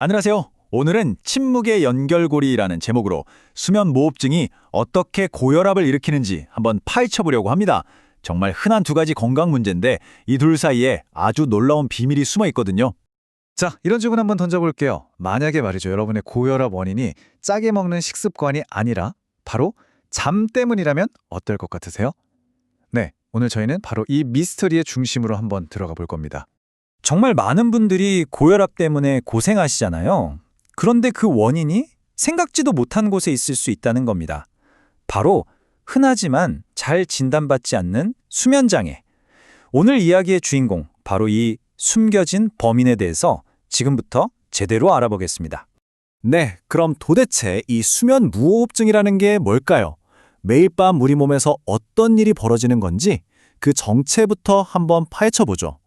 안녕하세요. 오늘은 침묵의 연결고리라는 제목으로 수면 무호흡증이 어떻게 고혈압을 일으키는지 한번 파헤쳐 보려고 합니다. 정말 흔한 두 가지 건강 문제인데 이 둘 사이에 아주 놀라운 비밀이 숨어 있거든요. 자, 이런 질문 한번 던져볼게요. 만약에 말이죠, 여러분의 고혈압 원인이 짜게 먹는 식습관이 아니라 바로 잠 때문이라면 어떨 것 같으세요? 네, 오늘 저희는 바로 이 미스터리의 중심으로 한번 들어가 볼 겁니다. 정말 많은 분들이 고혈압 때문에 고생하시잖아요. 그런데 그 원인이 생각지도 못한 곳에 있을 수 있다는 겁니다. 바로 흔하지만 잘 진단받지 않는 수면장애. 오늘 이야기의 주인공, 바로 이 숨겨진 범인에 대해서 지금부터 제대로 알아보겠습니다. 네, 그럼 도대체 이 수면 무호흡증이라는 게 뭘까요? 매일 밤 우리 몸에서 어떤 일이 벌어지는 건지 그 정체부터 한번 파헤쳐보죠.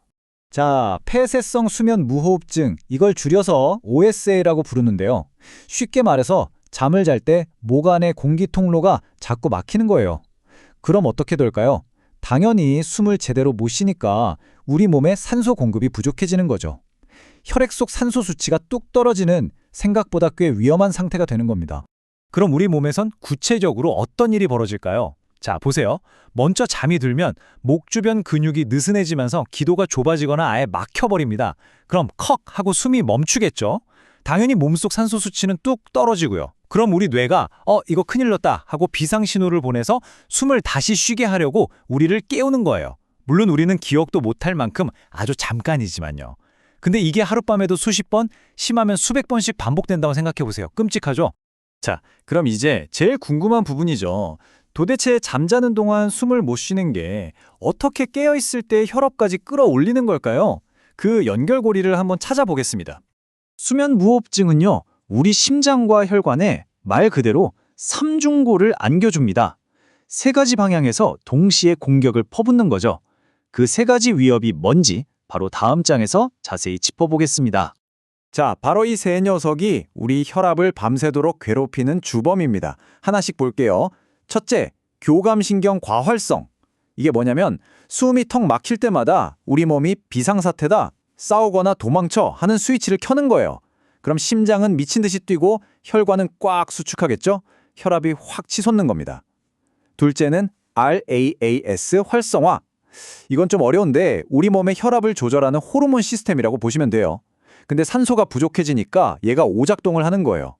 자, 폐쇄성 수면 무호흡증, 이걸 줄여서 OSA라고 부르는데요. 쉽게 말해서 잠을 잘 때 목 안의 공기 통로가 자꾸 막히는 거예요. 그럼 어떻게 될까요? 당연히 숨을 제대로 못 쉬니까 우리 몸에 산소 공급이 부족해지는 거죠. 혈액 속 산소 수치가 뚝 떨어지는 생각보다 꽤 위험한 상태가 되는 겁니다. 그럼 우리 몸에선 구체적으로 어떤 일이 벌어질까요? 자, 보세요. 먼저 잠이 들면 목 주변 근육이 느슨해지면서 기도가 좁아지거나 아예 막혀버립니다. 그럼 컥 하고 숨이 멈추겠죠? 당연히 몸속 산소 수치는 뚝 떨어지고요. 그럼 우리 뇌가 이거 큰일 났다 하고 비상신호를 보내서 숨을 다시 쉬게 하려고 우리를 깨우는 거예요. 물론 우리는 기억도 못할 만큼 아주 잠깐이지만요. 근데 이게 하룻밤에도 수십 번, 심하면 수백 번씩 반복된다고 생각해 보세요. 끔찍하죠? 자, 그럼 이제 제일 궁금한 부분이죠. 도대체 잠자는 동안 숨을 못 쉬는 게 어떻게 깨어있을 때 혈압까지 끌어올리는 걸까요? 그 연결고리를 한번 찾아보겠습니다. 수면 무호흡증은요, 우리 심장과 혈관에 말 그대로 삼중고를 안겨줍니다. 세 가지 방향에서 동시에 공격을 퍼붓는 거죠. 그 세 가지 위협이 뭔지 바로 다음 장에서 자세히 짚어보겠습니다. 자, 바로 이 세 녀석이 우리 혈압을 밤새도록 괴롭히는 주범입니다. 하나씩 볼게요. 첫째, 교감신경 과활성. 이게 뭐냐면 숨이 턱 막힐 때마다 우리 몸이 비상사태다, 싸우거나 도망쳐 하는 스위치를 켜는 거예요. 그럼 심장은 미친 듯이 뛰고 혈관은 꽉 수축하겠죠? 혈압이 확 치솟는 겁니다. 둘째는 RAAS 활성화. 이건 좀 어려운데 우리 몸의 혈압을 조절하는 호르몬 시스템이라고 보시면 돼요. 근데 산소가 부족해지니까 얘가 오작동을 하는 거예요.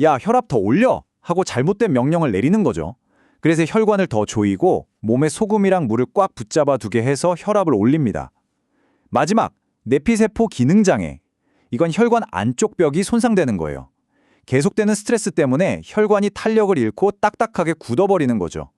야, 혈압 더 올려! 하고 잘못된 명령을 내리는 거죠. 그래서 혈관을 더 조이고 몸에 소금이랑 물을 꽉 붙잡아 두게 해서 혈압을 올립니다. 마지막, 내피세포 기능장애. 이건 혈관 안쪽 벽이 손상되는 거예요. 계속되는 스트레스 때문에 혈관이 탄력을 잃고 딱딱하게 굳어버리는 거죠.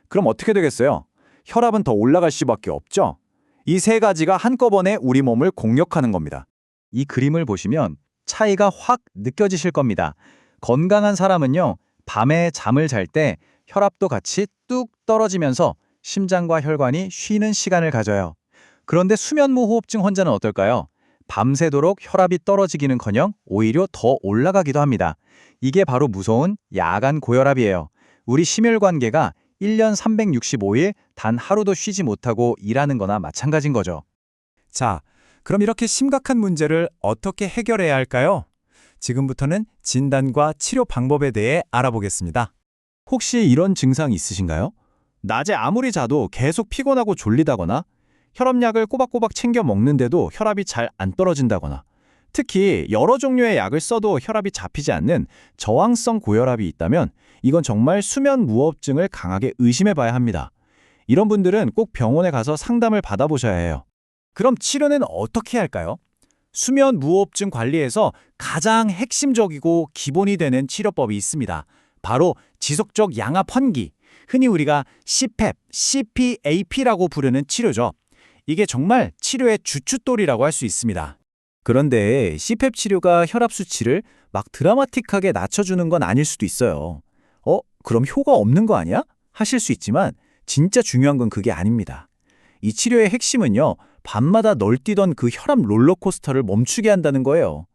그럼 어떻게 되겠어요? 혈압은 더 올라갈 수밖에 없죠. 이 세 가지가 한꺼번에 우리 몸을 공격하는 겁니다. 이 그림을 보시면 차이가 확 느껴지실 겁니다. 건강한 사람은요, 밤에 잠을 잘 때 혈압도 같이 뚝 떨어지면서 심장과 혈관이 쉬는 시간을 가져요. 그런데 수면무호흡증 환자는 어떨까요? 밤새도록 혈압이 떨어지기는커녕 오히려 더 올라가기도 합니다. 이게 바로 무서운 야간 고혈압이에요. 우리 심혈관계가 1년 365일 단 하루도 쉬지 못하고 일하는 거나 마찬가지인 거죠. 자, 그럼 이렇게 심각한 문제를 어떻게 해결해야 할까요? 지금부터는 진단과 치료 방법에 대해 알아보겠습니다. 혹시 이런 증상 있으신가요? 낮에 아무리 자도 계속 피곤하고 졸리다거나 혈압약을 꼬박꼬박 챙겨 먹는데도 혈압이 잘 안 떨어진다거나 특히 여러 종류의 약을 써도 혈압이 잡히지 않는 저항성 고혈압이 있다면 이건 정말 수면 무호흡증을 강하게 의심해 봐야 합니다. 이런 분들은 꼭 병원에 가서 상담을 받아보셔야 해요. 그럼 치료는 어떻게 할까요? 수면 무호흡증 관리에서 가장 핵심적이고 기본이 되는 치료법이 있습니다. 바로 지속적 양압 환기, 흔히 우리가 CPAP, CPAP라고 부르는 치료죠. 이게 정말 치료의 주춧돌이라고 할 수 있습니다. 그런데 CPAP 치료가 혈압 수치를 막 드라마틱하게 낮춰주는 건 아닐 수도 있어요. 그럼 효과 없는 거 아니야? 하실 수 있지만 진짜 중요한 건 그게 아닙니다. 이 치료의 핵심은요, 밤마다 널뛰던 그 혈압 롤러코스터를 멈추게 한다는 거예요.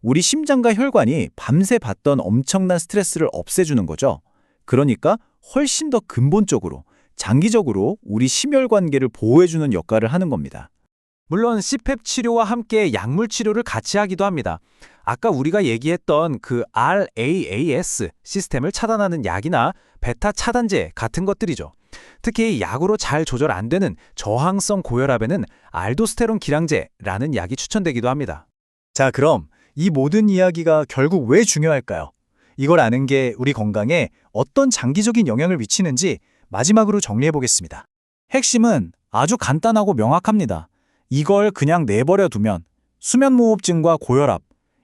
우리 심장과 혈관이 밤새 받던 엄청난 스트레스를 없애주는 거죠. 그러니까 훨씬 더 근본적으로, 장기적으로 우리 심혈관계를 보호해주는 역할을 하는 겁니다. 물론 CPAP 치료와 함께 약물 치료를 같이 하기도 합니다. 아까 우리가 얘기했던 그 RAAS 시스템을 차단하는 약이나 베타 차단제 같은 것들이죠. 특히 약으로 잘 조절 안 되는 저항성 고혈압에는 알도스테론 기량제라는 약이 추천되기도 합니다. 자, 그럼 이 모든 이야기가 결국 왜 중요할까요? 이걸 아는 게 우리 건강에 어떤 장기적인 영향을 미치는지 마지막으로 정리해 보겠습니다. 핵심은 아주 간단하고 명확합니다. 이걸 그냥 내버려 두면 수면무호흡증과 고혈압,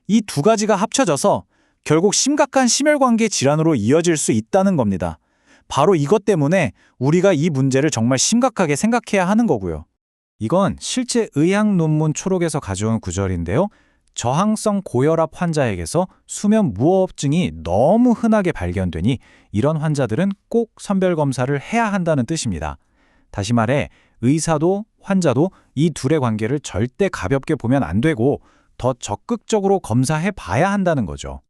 이 두 가지가 합쳐져서 결국 심각한 심혈관계 질환으로 이어질 수 있다는 겁니다. 바로 이것 때문에 우리가 이 문제를 정말 심각하게 생각해야 하는 거고요. 이건 실제 의학 논문 초록에서 가져온 구절인데요. 저항성 고혈압 환자에게서 수면 무호흡증이 너무 흔하게 발견되니 이런 환자들은 꼭 선별 검사를 해야 한다는 뜻입니다. 다시 말해 의사도 환자도 이 둘의 관계를 절대 가볍게 보면 안 되고 더 적극적으로 검사해 봐야 한다는 거죠.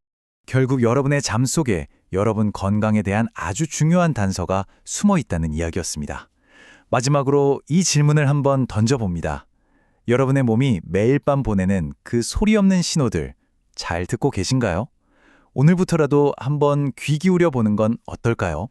결국 여러분의 잠 속에 여러분 건강에 대한 아주 중요한 단서가 숨어 있다는 이야기였습니다. 마지막으로 이 질문을 한번 던져봅니다. 여러분의 몸이 매일 밤 보내는 그 소리 없는 신호들 잘 듣고 계신가요? 오늘부터라도 한번 귀 기울여 보는 건 어떨까요?